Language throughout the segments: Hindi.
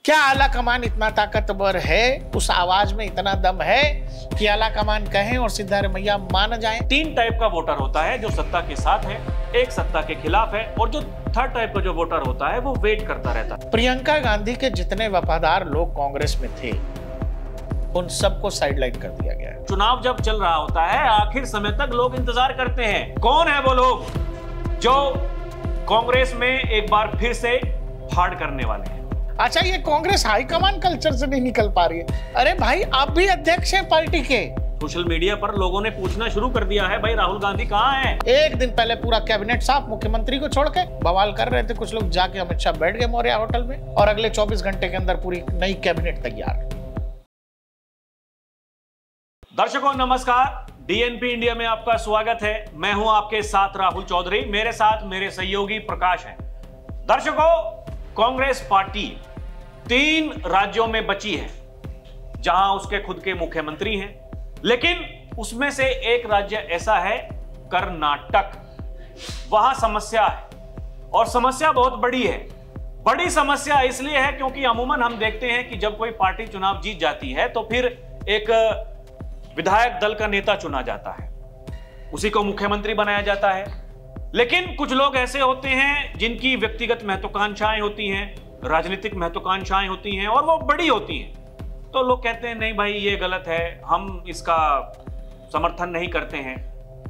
क्या आला कमान इतना ताकतवर है, उस आवाज में इतना दम है कि आला कमान कहें और सिद्धारमैया मान जाएं? 3 टाइप का वोटर होता है, जो सत्ता के साथ है, एक सत्ता के खिलाफ है, और जो 3rd टाइप का जो वोटर होता है वो वेट करता रहता है। प्रियंका गांधी के जितने वफादार लोग कांग्रेस में थे उन सबको साइडलाइन कर दिया गया है। चुनाव जब चल रहा होता है आखिर समय तक लोग इंतजार करते हैं, कौन है वो लोग जो कांग्रेस में एक बार फिर से फाड़ करने वाले हैं। अच्छा, ये कांग्रेस हाईकमान कल्चर से नहीं निकल पा रही है। अरे भाई, आप भी अध्यक्ष हैं पार्टी के। सोशल मीडिया पर लोगों ने पूछना शुरू कर दिया है, भाई राहुल गांधी कहाँ हैं? एक दिन पहले पूरा कैबिनेट साफ मुख्यमंत्री को छोड़ के बवाल कर रहे थे कुछ लोग, जाके अमित शाह बैठ गए मौर्या होटल में और अगले 24 घंटे के अंदर पूरी नई कैबिनेट तैयार। दर्शकों नमस्कार, डीएनपी इंडिया में आपका स्वागत है। मैं हूं आपके साथ राहुल चौधरी, मेरे साथ मेरे सहयोगी प्रकाश हैं। दर्शकों, कांग्रेस पार्टी 3 राज्यों में बची है जहां उसके खुद के मुख्यमंत्री हैं, लेकिन उसमें से एक राज्य ऐसा है कर्नाटक। वहां समस्या है और समस्या बहुत बड़ी है। बड़ी समस्या इसलिए है क्योंकि अमूमन हम देखते हैं कि जब कोई पार्टी चुनाव जीत जाती है तो फिर एक विधायक दल का नेता चुना जाता है, उसी को मुख्यमंत्री बनाया जाता है। लेकिन कुछ लोग ऐसे होते हैं जिनकी व्यक्तिगत महत्वाकांक्षाएं होती हैं, राजनीतिक महत्वाकांक्षाएं होती हैं और वो बड़ी होती हैं। तो लोग कहते हैं नहीं भाई ये गलत है, हम इसका समर्थन नहीं करते हैं,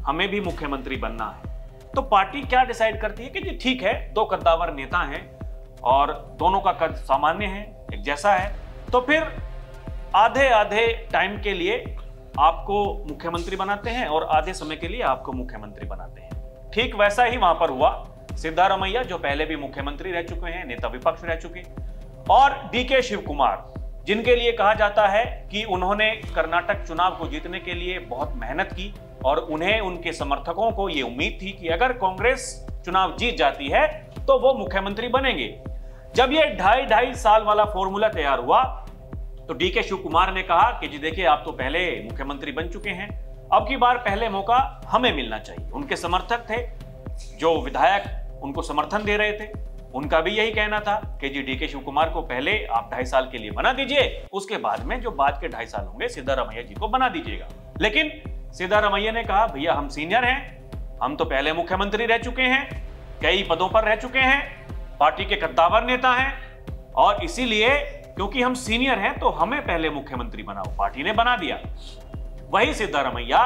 हमें भी मुख्यमंत्री बनना है। तो पार्टी क्या डिसाइड करती है कि जी ठीक है, 2 कद्दावर नेता हैं और दोनों का कद सामान्य है, एक जैसा है, तो फिर आधे आधे टाइम के लिए आपको मुख्यमंत्री बनाते हैं और आधे समय के लिए आपको मुख्यमंत्री बनाते हैं। ठीक वैसा ही वहां पर हुआ। सिद्धारमैया जो पहले भी मुख्यमंत्री रह चुके हैं, नेता विपक्ष रह चुके, और डीके शिव कुमार, जिनके लिए कहा जाता है कि उन्होंने कर्नाटक चुनाव को जीतने के लिए बहुत मेहनत की और उन्हें, उनके समर्थकों को यह उम्मीद थी कि अगर कांग्रेस चुनाव जीत जाती है तो वो मुख्यमंत्री बनेंगे। जब ये 2.5 साल वाला फॉर्मूला तैयार हुआ तो डीके शिव कुमार ने कहा कि जी देखिए, आप तो पहले मुख्यमंत्री बन चुके हैं, अब की बार पहले मौका हमें मिलना चाहिए। उनके समर्थक थे, जो विधायक उनको समर्थन दे रहे थे, उनका भी यही कहना था कि जी डीके शिव कुमार को पहले आप 2.5 साल के लिए बना दीजिए, उसके बाद में जो बाद के 2.5 साल होंगे सिद्धारमैया जी को बना दीजिएगा। लेकिन सिद्धारमैया ने कहा भैया हम सीनियर हैं, हम तो पहले मुख्यमंत्री रह चुके हैं, कई पदों पर रह चुके हैं, पार्टी के कद्दावर नेता हैं, और इसीलिए क्योंकि हम सीनियर हैं तो हमें पहले मुख्यमंत्री बनाओ। पार्टी ने बना दिया। वही सिद्धारमैया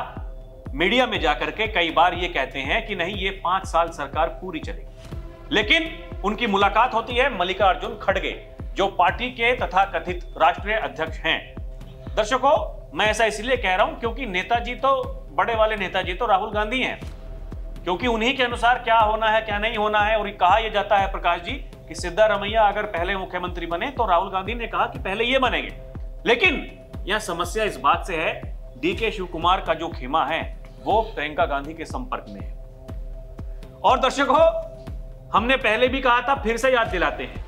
मीडिया में जाकर के कई बार ये कहते हैं कि नहीं, ये 5 साल सरकार पूरी चलेगी। लेकिन उनकी मुलाकात होती है मल्लिकार्जुन खड़गे, जो पार्टी के तथा कथित राष्ट्रीय अध्यक्ष हैं। दर्शकों, मैं ऐसा इसलिए कह रहा हूं क्योंकि नेताजी तो, बड़े वाले नेताजी तो राहुल गांधी हैं, क्योंकि उन्हीं के अनुसार क्या होना है क्या नहीं होना है। और कहा यह जाता है प्रकाश जी कि सिद्धारमैया अगर पहले मुख्यमंत्री बने तो राहुल गांधी ने कहा कि पहले ये बनेंगे। लेकिन यह समस्या इस बात से है, डीके शिव कुमार का जो खेमा है वो प्रियंका गांधी के संपर्क में है। और दर्शकों, हमने पहले भी कहा था, फिर से याद दिलाते हैं,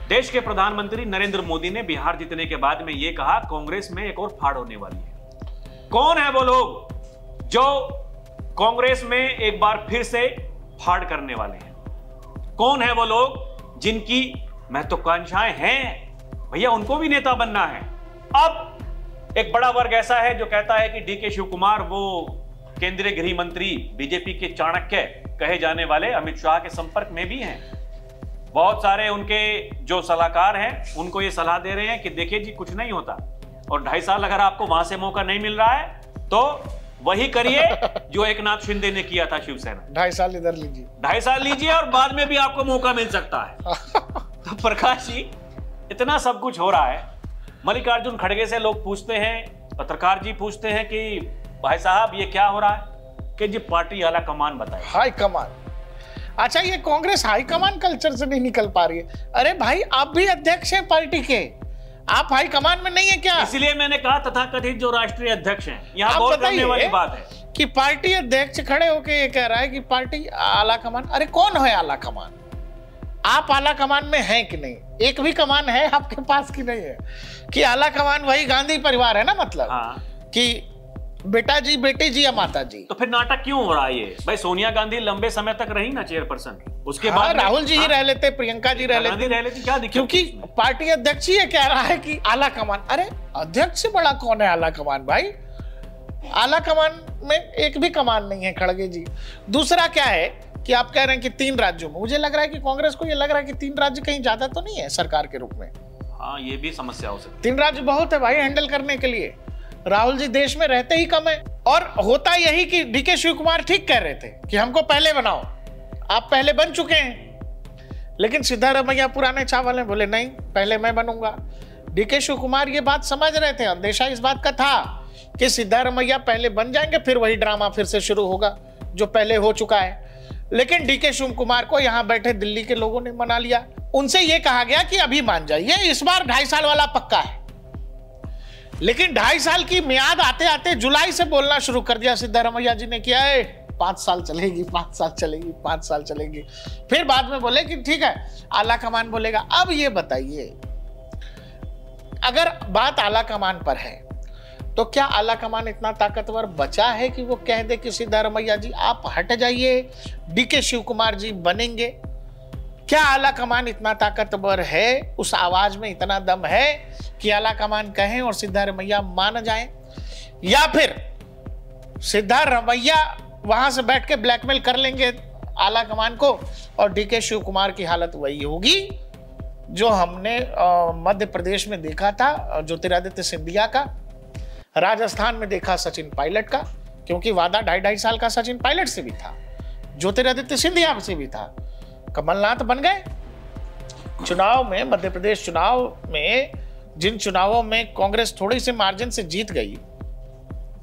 देश के प्रधानमंत्री नरेंद्र मोदी ने बिहार जीतने के बाद में यह कहा कांग्रेस में एक और फाड़ होने वाली है। कौन है वो लोग जो कांग्रेस में एक बार फिर से फाड़ करने वाले हैं? कौन है वो लोग जिनकी महत्वाकांक्षाएं हैं, भैया उनको भी नेता बनना है। अब एक बड़ा वर्ग ऐसा है जो कहता है कि डीके शिव कुमार वो केंद्रीय गृह मंत्री, बीजेपी के चाणक्य कहे जाने वाले अमित शाह के संपर्क में भी हैं। बहुत सारे उनके जो सलाहकार हैं उनको ये सलाह दे रहे हैं कि देखिए जी कुछ नहीं होता, और 2.5 साल अगर आपको वहां से मौका नहीं मिल रहा है तो वही करिए जो एकनाथ शिंदे ने किया था शिवसेना। 2.5 साल इधर लीजिए, 2.5 साल लीजिए और बाद में भी आपको मौका मिल सकता है। तो प्रकाश जी, इतना सब कुछ हो रहा है। मल्लिकार्जुन खड़गे से लोग पूछते हैं, पत्रकार जी पूछते हैं कि भाई साहब ये क्या हो रहा है? कि जी पार्टी आला कमान बताए, हाई कमान। अच्छा, ये कांग्रेस हाई कमान कल्चर से नहीं निकल पा रही है। अरे भाई, आप भी अध्यक्ष हैं पार्टी के, आप हाई कमान में नहीं है क्या? इसलिए मैंने कहा तथाकथित जो राष्ट्रीय अध्यक्ष हैं, यहाँ बहुत करने वाली बात है कि पार्टी अध्यक्ष खड़े होकर ये कह रहा है कि पार्टी आला कमान। अरे कौन है आला कमान? आप आला कमान में हैं कि नहीं? एक भी कमान है आपके पास कि नहीं है? कि आला कमान वही गांधी परिवार है ना, मतलब हाँ। कि बेटा जी, बेटी जी या माता जी। तो फिर नाटक क्यों हो रहा है ये? भाई सोनिया गांधी लंबे समय तक रही ना चेयरपर्सन, उसके हाँ, बाद राहुल जी ही रह लेते, प्रियंका जी रह लेती, क्या दिक्कत? क्योंकि पार्टी अध्यक्ष ही कह रहा है कि आला कमान। अरे अध्यक्ष से बड़ा कौन है आला कमान भाई? आला कमान में एक भी कमान नहीं है खड़गे जी। दूसरा क्या है कि आप कह रहे हैं कि 3 राज्यों में, मुझे लग रहा है कि कांग्रेस को ये लग रहा है कि 3 राज्य कहीं ज्यादा तो नहीं है सरकार के रूप में। हाँ, ये भी समस्या हो सकती है। 3 राज्य बहुत है भाई हैंडल करने के लिए। राहुल जी देश में रहते ही कम है। और होता यही कि डीके शिव कुमार ठीक कह रहे थे कि हमको पहले बनाओ, आप पहले बन चुके हैं। लेकिन सिद्धारमैया पुराने चावल हैं, बोले नहीं पहले मैं बनूंगा। डीके शिव कुमार ये बात समझ रहे थे, अंदेशा इस बात का था कि सिद्धारमैया पहले बन जाएंगे, फिर वही ड्रामा फिर से शुरू होगा जो पहले हो चुका है। लेकिन डीके शिव कुमार को यहां बैठे दिल्ली के लोगों ने मना लिया। उनसे यह कहा गया कि अभी मान जाइए, इस बार 2.5 साल वाला पक्का है। लेकिन 2.5 साल की मियाद आते आते जुलाई से बोलना शुरू कर दिया सिद्धारमैया जी ने, किया है 5 साल चलेगी, 5 साल चलेगी, 5 साल चलेगी। फिर बाद में बोले कि ठीक है आला कमान बोलेगा। अब ये बताइए, अगर बात आला कमान पर है तो क्या आला कमान इतना ताकतवर बचा है कि वो कह दे कि सिद्धारमैया जी आप हट जाइए, डीके शिव कुमार जी बनेंगे? क्या आला कमान इतना ताकतवर है, उस आवाज में इतना दम है कि आला कमान कहें और सिद्धारमैया मान जाएं? या फिर सिद्धारमैया वहां से बैठ के ब्लैकमेल कर लेंगे आला कमान को और डीके शिव कुमार की हालत वही होगी जो हमने मध्य प्रदेश में देखा था ज्योतिरादित्य सिंधिया का, राजस्थान में देखा सचिन पायलट का, क्योंकि वादा 2.5 साल का सचिन पायलट से भी था, ज्योतिरादित्य सिंधिया से भी था। कमलनाथ बन गए चुनाव में, मध्य प्रदेश चुनाव में, जिन चुनावों में कांग्रेस थोड़ी से मार्जिन से जीत गई,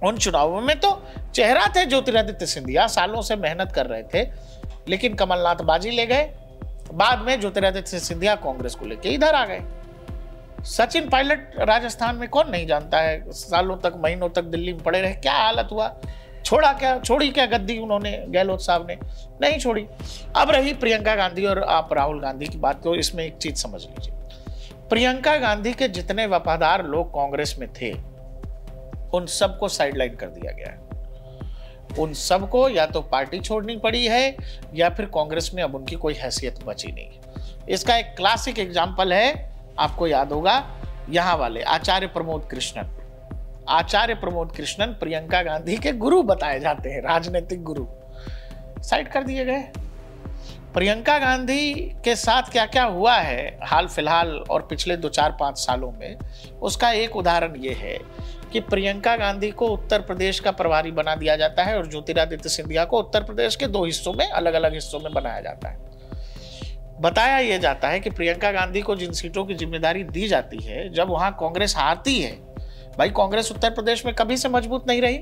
उन चुनावों में तो चेहरा थे ज्योतिरादित्य सिंधिया, सालों से मेहनत कर रहे थे, लेकिन कमलनाथ बाजी ले गए। बाद में ज्योतिरादित्य सिंधिया कांग्रेस को लेके इधर आ गए। सचिन पायलट राजस्थान में कौन नहीं जानता है, सालों तक महीनों तक दिल्ली में पड़े रहे, क्या हालत हुआ, छोड़ी क्या गद्दी उन्होंने, गहलोत साहब ने नहीं छोड़ी। अब रही प्रियंका गांधी और आप राहुल गांधी की बात को, इसमें एक चीज समझ लीजिए, प्रियंका गांधी के जितने वफादार लोग कांग्रेस में थे उन सबको साइडलाइन कर दिया गया है। उन सबको या तो पार्टी छोड़नी पड़ी है या फिर कांग्रेस में अब उनकी कोई हैसियत बची नहीं है। इसका एक क्लासिक एग्जाम्पल है, आपको याद होगा, यहां वाले आचार्य प्रमोद कृष्णन। आचार्य प्रमोद कृष्णन प्रियंका गांधी के गुरु बताए जाते हैं, राजनीतिक गुरु, साइड कर दिए गए। प्रियंका गांधी के साथ क्या क्या हुआ है हाल फिलहाल और पिछले 2-4-5 सालों में, उसका एक उदाहरण यह है कि प्रियंका गांधी को उत्तर प्रदेश का प्रभारी बना दिया जाता है और ज्योतिरादित्य सिंधिया को उत्तर प्रदेश के 2 हिस्सों में, अलग अलग हिस्सों में बनाया जाता है। बताया यह जाता है कि प्रियंका गांधी को जिन सीटों की जिम्मेदारी दी जाती है, जब वहां कांग्रेस हारती है, भाई कांग्रेस उत्तर प्रदेश में कभी से मजबूत नहीं रही,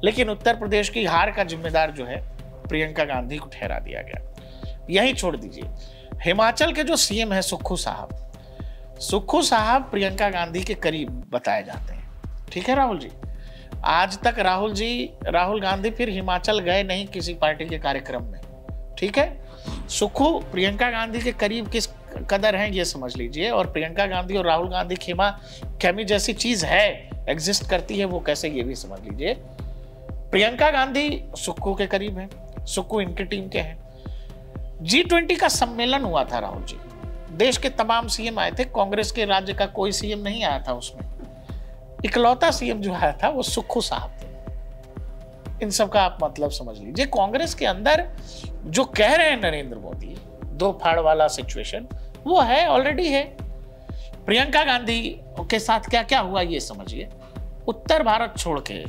लेकिन उत्तर प्रदेश की हार का जिम्मेदार जो है प्रियंका गांधी को ठहरा दिया गया। यही छोड़ दीजिए, हिमाचल के जो सीएम है सुक्खू साहब प्रियंका गांधी के करीब बताए जाते हैं। ठीक है राहुल जी, आज तक राहुल गांधी फिर हिमाचल गए नहीं किसी पार्टी के कार्यक्रम में। ठीक है, सुक्खू प्रियंका गांधी के करीब किस कदर हैं ये समझ लीजिए। और प्रियंका गांधी और राहुल गांधी खेमी जैसी चीज है, एग्जिस्ट करती है वो कैसे, ये भी समझ लीजिए। प्रियंका गांधी सुक्खू के करीब है, सुक्खू इनकी टीम के हैं। G20 का सम्मेलन हुआ था राहुल जी, देश के तमाम सीएम आए थे, कांग्रेस के राज्य का कोई सीएम नहीं आया था उसमें, इकलौता सीएम जो आया था वो सुक्खू साहब थे। इन सब का आप मतलब समझ लीजिए। कांग्रेस के अंदर जो कह रहे हैं नरेंद्र मोदी, 2 फाड़ वाला सिचुएशन, वो है, ऑलरेडी है। प्रियंका गांधी के साथ क्या क्या हुआ ये समझिए। उत्तर भारत छोड़ के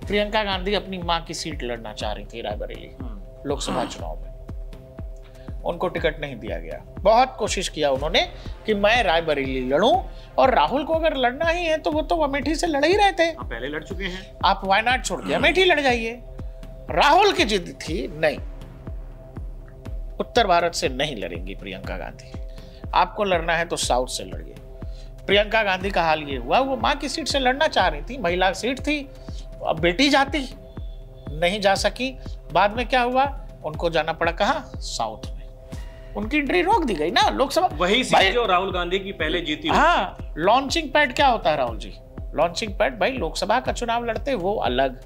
प्रियंका गांधी अपनी मां की सीट लड़ना चाह रही थी रायबरेली लोकसभा चुनाव में, उनको टिकट नहीं दिया गया। बहुत कोशिश किया उन्होंने कि मैं रायबरेली लड़ूं, और राहुल को अगर लड़ना ही है तो वो तो अमेठी से लड़ ही रहे थे, पहले लड़ चुके हैं, आप वायनाड छोड़ के अमेठी लड़ जाइए। राहुल की जिद थी नहीं, उत्तर भारत से नहीं लड़ेंगी प्रियंका गांधी, आपको लड़ना है तो साउथ से लड़िए। प्रियंका गांधी का हाल ये हुआ, वो मां की सीट से लड़ना चाह रही थी, महिला सीट थी, अब बेटी जाती, नहीं जा सकी। बाद में क्या हुआ, उनको जाना पड़ा कहाँ, साउथ में, उनकी एंट्री रोक दी गई ना लोकसभा। वही सीट जो राहुल गांधी की पहले जीती। हाँ, लॉन्चिंग पैड क्या होता है राहुल जी, लॉन्चिंग पैड, भाई लोकसभा का चुनाव लड़ते वो अलग,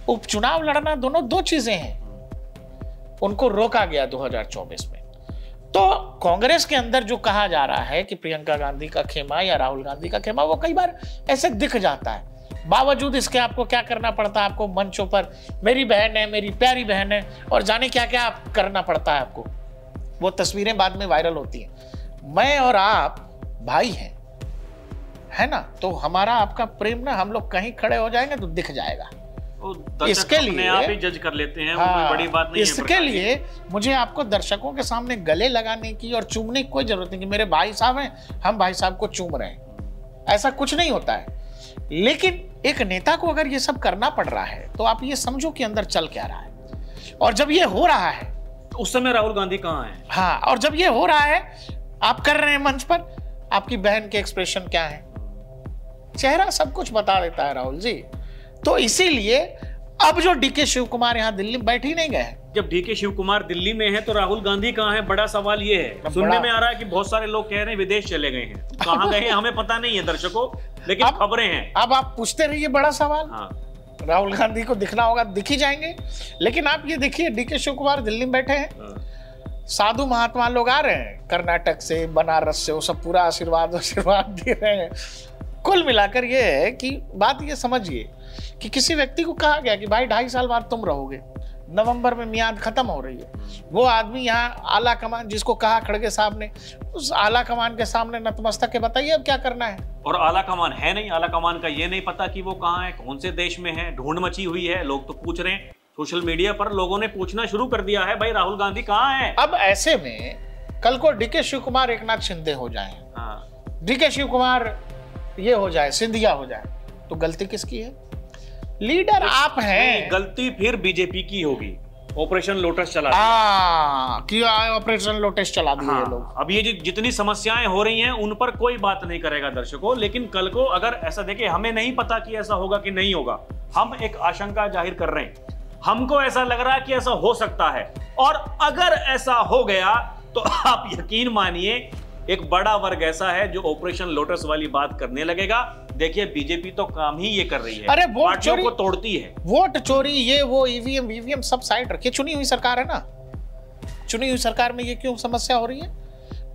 उपचुनाव लड़ना दोनों दो चीजें हैं। उनको रोका गया 2024 में। तो कांग्रेस के अंदर जो कहा जा रहा है कि प्रियंका गांधी का खेमा या राहुल गांधी का खेमा, वो कई बार ऐसे दिख जाता है। बावजूद इसके आपको क्या करना पड़ता है, आपको मंचों पर मेरी बहन है, मेरी प्यारी बहन है, और जाने क्या क्या करना पड़ता है आपको। वो तस्वीरें बाद में वायरल होती हैं। मैं और आप भाई हैं, है ना, तो हमारा आपका प्रेम ना, हम लोग कहीं खड़े हो जाएंगे तो दिख जाएगा। इसके लिए आप ही जज कर लेते हैं, हाँ, कोई बड़ी बात नहीं है। इसके लिए मुझे आपको दर्शकों के सामने गले लगाने की और चूमने की कोई जरूरत नहीं कि मेरे भाई साहब हैं, हम भाई साहब को चूम रहे हैं, ऐसा कुछ नहीं होता है। लेकिन एक नेता को अगर ये सब करना पड़ रहा है तो आप ये समझो कि अंदर चल क्या रहा है। और जब ये हो रहा है तो उस समय राहुल गांधी कहाँ है? हाँ, और जब ये हो रहा है, आप कर रहे हैं मंच पर, आपकी बहन के एक्सप्रेशन क्या है, चेहरा सब कुछ बता देता है राहुल जी। तो इसीलिए अब जो डीके शिव कुमार यहाँ दिल्ली में बैठ ही नहीं गए। जब डीके शिव कुमार दिल्ली में है तो राहुल गांधी कहाँ है? बड़ा सवाल ये है। सुनने में आ रहा है कि बहुत सारे लोग कह रहे हैं विदेश चले गए हैं। कहाँ गए हैं हमें पता नहीं है दर्शकों, लेकिन खबरें हैं। अब आप पूछते रहिए, बड़ा सवाल। हाँ। राहुल गांधी को दिखना होगा, दिख ही जाएंगे। लेकिन आप ये देखिए, डीके शिव कुमार दिल्ली में बैठे हैं, साधु महात्मा लोग आ रहे हैं कर्नाटक से, बनारस से, वो सब पूरा आशीर्वाद दे रहे हैं। कुल मिलाकर ये है कि बात ये समझिए कि किसी व्यक्ति को कहा गया कि भाई 2.5 साल बाद तुम रहोगे, नवंबर में मियाद खत्म हो रही है। वो आदमी यहाँ आला कमान, जिसको कहा खड़गे साहब ने, उस आला कमान के सामने नतमस्तक है, बताइए अब क्या करना है। और आला कमान है नहीं, आला कमान का ये नहीं पता कि वो कहाँ है, कौन से देश में है। ढूंढ मची हुई है, लोग तो पूछ रहे हैं, सोशल मीडिया पर लोगों ने पूछना शुरू कर दिया है, भाई राहुल गांधी कहाँ है। अब ऐसे में कल को डीके शिव कुमार एकनाथ शिंदे हो जाए, डीके शिव कुमार ये हो जाए, सिंधिया हो जाए, तो गलती किसकी है? लीडर आप हैं। गलती फिर बीजेपी की होगी। ऑपरेशन लोटस चला किया, ऑपरेशन लोटस चला दिए लोग। अब ये जितनी समस्याएं हो रही हैं उन पर कोई बात नहीं करेगा दर्शकों, लेकिन कल को अगर ऐसा देखे, हमें नहीं पता कि ऐसा होगा कि नहीं होगा, हम एक आशंका जाहिर कर रहे हैं, हमको ऐसा लग रहा है कि ऐसा हो सकता है। और अगर ऐसा हो गया तो आप यकीन मानिए एक बड़ा वर्ग ऐसा है जो ऑपरेशन लोटस वाली बात करने लगेगा। देखिए बीजेपी तो काम ही ये कर रही है, अरे वोट चोरी को तोड़ती है, वोट चोरी, ये वो ईवीएम वीवीएम सब साइड रखिए। चुनी हुई सरकार है ना, चुनी हुई सरकार में ये क्यों समस्या हो रही है?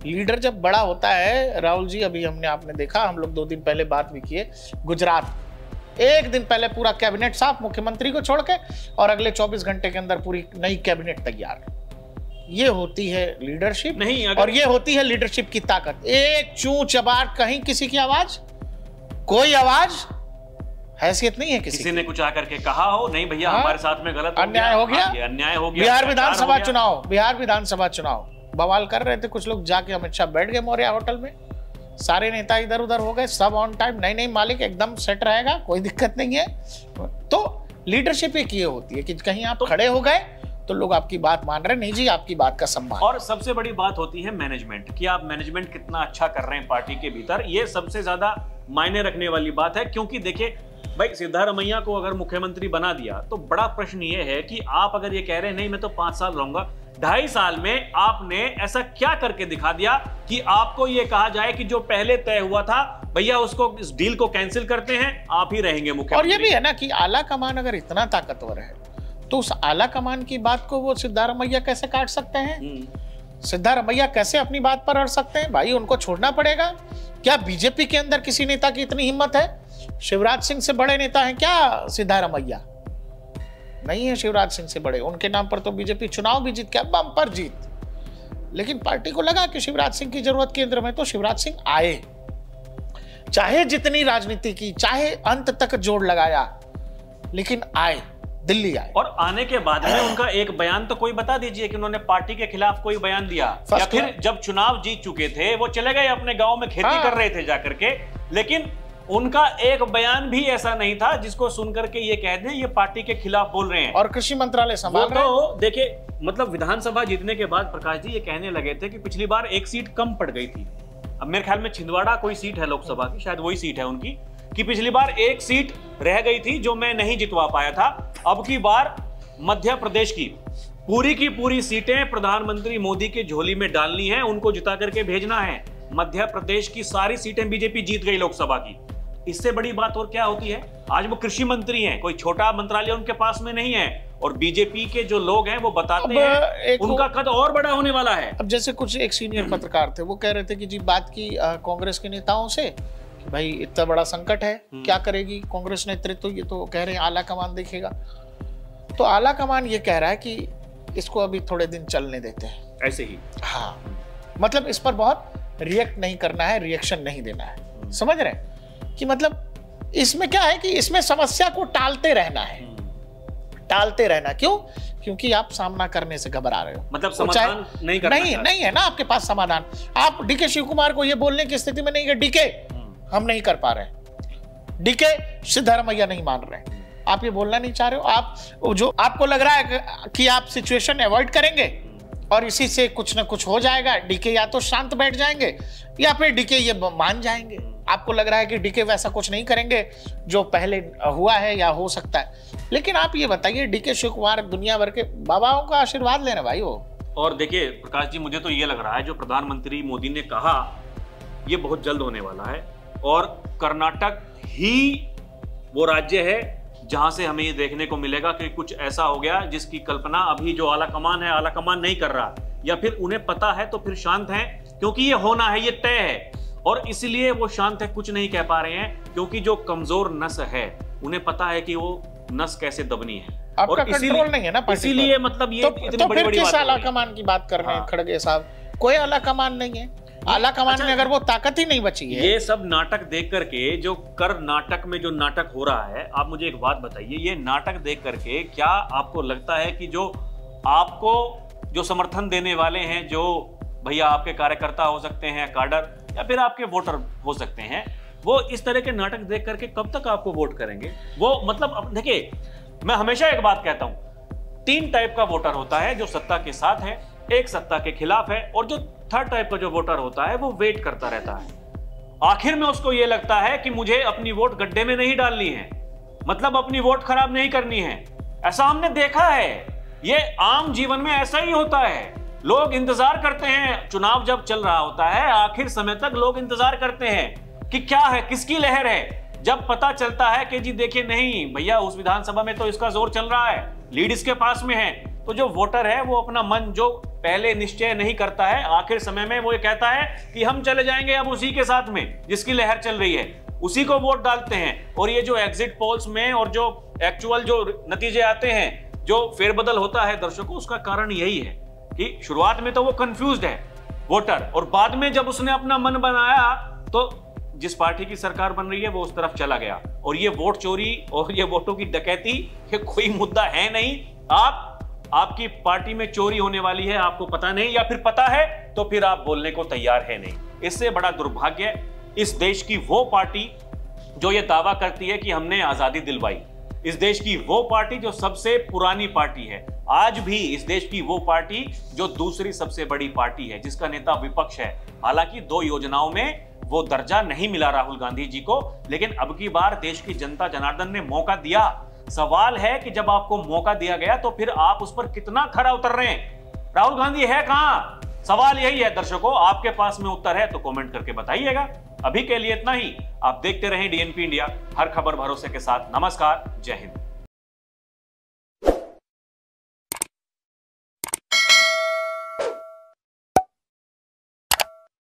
लीडर जब बड़ा होता है, राहुल जी अभी आपने देखा, हम लोग 2 दिन पहले बात भी किए, गुजरात 1 दिन पहले पूरा कैबिनेट साफ, मुख्यमंत्री को छोड़ के, और अगले 24 घंटे के अंदर पूरी नई कैबिनेट तैयार। ये होती है लीडरशिप नहीं, और ये होती है लीडरशिप की ताकत। एक चू चबाट कहीं किसी की आवाज, कोई आवाज, हैसियत नहीं है किसी ने कुछ आकर के कहा हो, नहीं भैया हमारे साथ में गलत अन्याय हो गया, अन्याय हो गया। बिहार विधानसभा चुनाव बवाल कर रहे थे कुछ लोग, जाके अमित शाह बैठ गए मौर्या होटल में, सारे नेता इधर उधर हो गए, सब ऑन टाइम, नहीं मालिक एकदम सेट रहेगा, कोई दिक्कत नहीं है। तो लीडरशिप एक ये होती है कि कहीं आप खड़े हो गए तो लोग आपकी बात मान रहे हैं, नहीं जी आपकी बात का सम्मान। और सबसे बड़ी बात होती है मैनेजमेंट, कि आप मैनेजमेंट कितना अच्छा कर रहे हैं पार्टी के भीतर, ये सबसे ज्यादा मायने रखने वाली बात है। क्योंकि देखिए भाई, सिद्धारमैया को अगर मुख्यमंत्री बना दिया तो बड़ा प्रश्न ये है कि आप अगर ये कह रहे हैं नहीं मैं तो 5 साल रहूंगा, 2.5 साल में आपने ऐसा क्या करके दिखा दिया कि आपको ये कहा जाए कि जो पहले तय हुआ था भैया उसको, इस डील को कैंसिल करते हैं, आप ही रहेंगे मुख्यमंत्री। और ये भी है ना कि आला कमान अगर इतना ताकतवर है तो उस आला कमान की बात को वो सिद्धारमैया कैसे काट सकते हैं? सिद्धारमैया कैसे अपनी बात पर अड़ सकते हैं? भाई उनको छोड़ना पड़ेगा। क्या बीजेपी के अंदर किसी नेता की इतनी हिम्मत है? शिवराज सिंह से बड़े नेता हैं क्या सिद्धारमैया? नहीं है शिवराज सिंह से बड़े। उनके नाम पर तो बीजेपी चुनाव भी जीत के, बम्पर जीत। लेकिन पार्टी को लगा कि शिवराज सिंह की जरूरत केंद्र में, तो शिवराज सिंह आए, चाहे जितनी राजनीति की, चाहे अंत तक जोड़ लगाया, लेकिन आए, दिल्ली आए। और आने के बाद में उनका एक बयान तो कोई बता दीजिए कि उन्होंने पार्टी के खिलाफ कोई बयान दिया, या फिर जब चुनाव जीत चुके थे वो चले गए अपने गांव में खेती कर रहे थे जाकर के, लेकिन उनका एक बयान भी ऐसा नहीं था जिसको सुनकर के ये कह दें ये पार्टी के खिलाफ बोल रहे हैं। और कृषि मंत्रालय संभाल रहे हैं। तो देखिए, मतलब विधानसभा जीतने के बाद प्रकाश जी ये कहने लगे थे कि पिछली बार 1 सीट कम पड़ गई थी। अब मेरे ख्याल में छिंदवाड़ा कोई सीट है लोकसभा की, शायद वही सीट है उनकी, कि पिछली बार 1 सीट रह गई थी जो मैं नहीं जितवा पाया था। अब की बार मध्य प्रदेश की पूरी सीटें प्रधानमंत्री मोदी के झोली में डालनी है, उनको जिता करके भेजना है। मध्य प्रदेश की सारी सीटें बीजेपी जीत गई लोकसभा की, इससे बड़ी बात और क्या होती है? आज वो कृषि मंत्री हैं, कोई छोटा मंत्रालय उनके पास में नहीं है, और बीजेपी के जो लोग हैं वो बताते हैं उनका कद और बड़ा होने वाला है। अब जैसे कुछ एक सीनियर पत्रकार थे, वो कह रहे थे कि जी बात की कांग्रेस के नेताओं से कि भाई इतना बड़ा संकट है, क्या करेगी कांग्रेस नेतृत्व? ये तो कह रहे हैं आला कमान देखेगा। तो आला कमान ये कह रहा है कि इसको अभी थोड़े दिन चलने देते हैं ऐसे ही। हाँ, मतलब इस पर बहुत रिएक्ट नहीं करना है, रिएक्शन नहीं देना है। समझ रहे हैं कि मतलब इसमें क्या है कि इसमें समस्या को टालते रहना है, टालते रहना। क्यों? क्योंकि आप सामना करने से घबरा रहे हो। मतलब समाधान नहीं करना नहीं है ना आपके पास समाधान। आप डीके शिव कुमार को ये बोलने की स्थिति में नहीं है डीके हम नहीं कर पा रहे, डीके सिद्धारमैया नहीं मान रहे, आप ये बोलना नहीं चाह रहे हो। आप जो आपको लग रहा है कि आप सिचुएशन अवॉइड करेंगे और इसी से कुछ ना कुछ हो जाएगा, डीके या तो शांत बैठ जाएंगे या फिर डीके ये मान जाएंगे। आपको लग रहा है कि डीके वैसा कुछ नहीं करेंगे जो पहले हुआ है या हो सकता है। लेकिन आप ये बताइए, डीके शिव कुमार दुनिया भर के बाबाओं का आशीर्वाद लेना भाई वो। और देखिए प्रकाश जी, मुझे तो ये लग रहा है जो प्रधानमंत्री मोदी ने कहा ये बहुत जल्द होने वाला है, और कर्नाटक ही वो राज्य है जहां से हमें ये देखने को मिलेगा कि कुछ ऐसा हो गया जिसकी कल्पना अभी जो आला कमान है, आला कमान नहीं कर रहा, या फिर उन्हें पता है तो फिर शांत हैं, क्योंकि ये होना है, ये तय है, और इसलिए वो शांत है, कुछ नहीं कह पा रहे हैं, क्योंकि जो कमजोर नस है उन्हें पता है कि वो नस कैसे दबनी है। आपका कंट्रोल नहीं है ना, इसीलिए मतलब ये इतनी बड़ी बड़ी बात। आला कमान की बात कर रहे हैं खड़गे साहब, कोई आला कमान नहीं है। आला कमान में अगर वो ताकत ही नहीं बची है। ये सब नाटक देख करके, जो कर्नाटक में जो नाटक हो रहा है, आप मुझे एक बात बताइए, ये नाटक देख करके क्या आपको लगता है कि जो आपको जो समर्थन देने वाले हैं, जो भैया आपके कार्यकर्ता हो सकते हैं, काडर, या फिर आपके वोटर हो सकते हैं, वो इस तरह के नाटक देख करके कब तक आपको वोट करेंगे? वो मतलब देखिए, मैं हमेशा एक बात कहता हूं, 3 टाइप का वोटर होता है, जो सत्ता के साथ है, एक सत्ता के खिलाफ है, और जो 3rd टाइप का जो वोटर होता है वो वेट करता रहता है। आखिर में उसको ये लगता है कि मुझे अपनी वोट गड्ढे में नहीं डालनी है, मतलब अपनी वोट खराब नहीं करनी है। ऐसा हमने देखा है, ये आम जीवन में ऐसा ही होता है। लोग इंतजार करते हैं, चुनाव जब चल रहा होता है आखिर समय तक लोग इंतजार करते हैं कि क्या है, किसकी लहर है। जब पता चलता है कि जी देखिए नहीं भैया, उस विधानसभा में तो इसका जोर चल रहा है, लीड इसके पास में है, तो जो वोटर है वो अपना मन जो पहले निश्चय नहीं करता है, आखिर समय में वो ये कहता है कि हम चले जाएंगे अब उसी के साथ में जिसकी लहर चल रही है, उसी को वोट डालते हैं। और ये जो एग्जिट पोल्स में और जो एक्चुअल जो नतीजे आते हैं, जो फेरबदल होता है दर्शकों, उसका कारण यही है कि शुरुआत में तो वो कंफ्यूज्ड है वोटर, और बाद में जब उसने अपना मन बनाया तो जिस पार्टी की सरकार बन रही है वो उस तरफ चला गया। और ये वोट चोरी और ये वोटों की डकैती, ये कोई मुद्दा है नहीं। आपकी पार्टी में चोरी होने वाली है, आपको पता नहीं, या फिर पता है तो फिर आप बोलने को तैयार है नहीं। इससे बड़ा दुर्भाग्य इस देश की वो पार्टी जो ये दावा करती है कि हमने आजादी दिलवाई, इस देश की वो पार्टी जो सबसे पुरानी पार्टी है, आज भी इस देश की वो पार्टी जो दूसरी सबसे बड़ी पार्टी है, जिसका नेता विपक्ष है। हालांकि 2 योजनाओं में वो दर्जा नहीं मिला राहुल गांधी जी को, लेकिन अब की बार देश की जनता जनार्दन ने मौका दिया। सवाल है कि जब आपको मौका दिया गया तो फिर आप उस पर कितना खरा उतर रहे हैं? राहुल गांधी है कहां? सवाल यही है दर्शकों, आपके पास में उत्तर है तो कमेंट करके बताइएगा। अभी के लिए इतना ही। आप देखते रहें डीएनपी इंडिया, हर खबर भरोसे के साथ। नमस्कार, जय हिंद।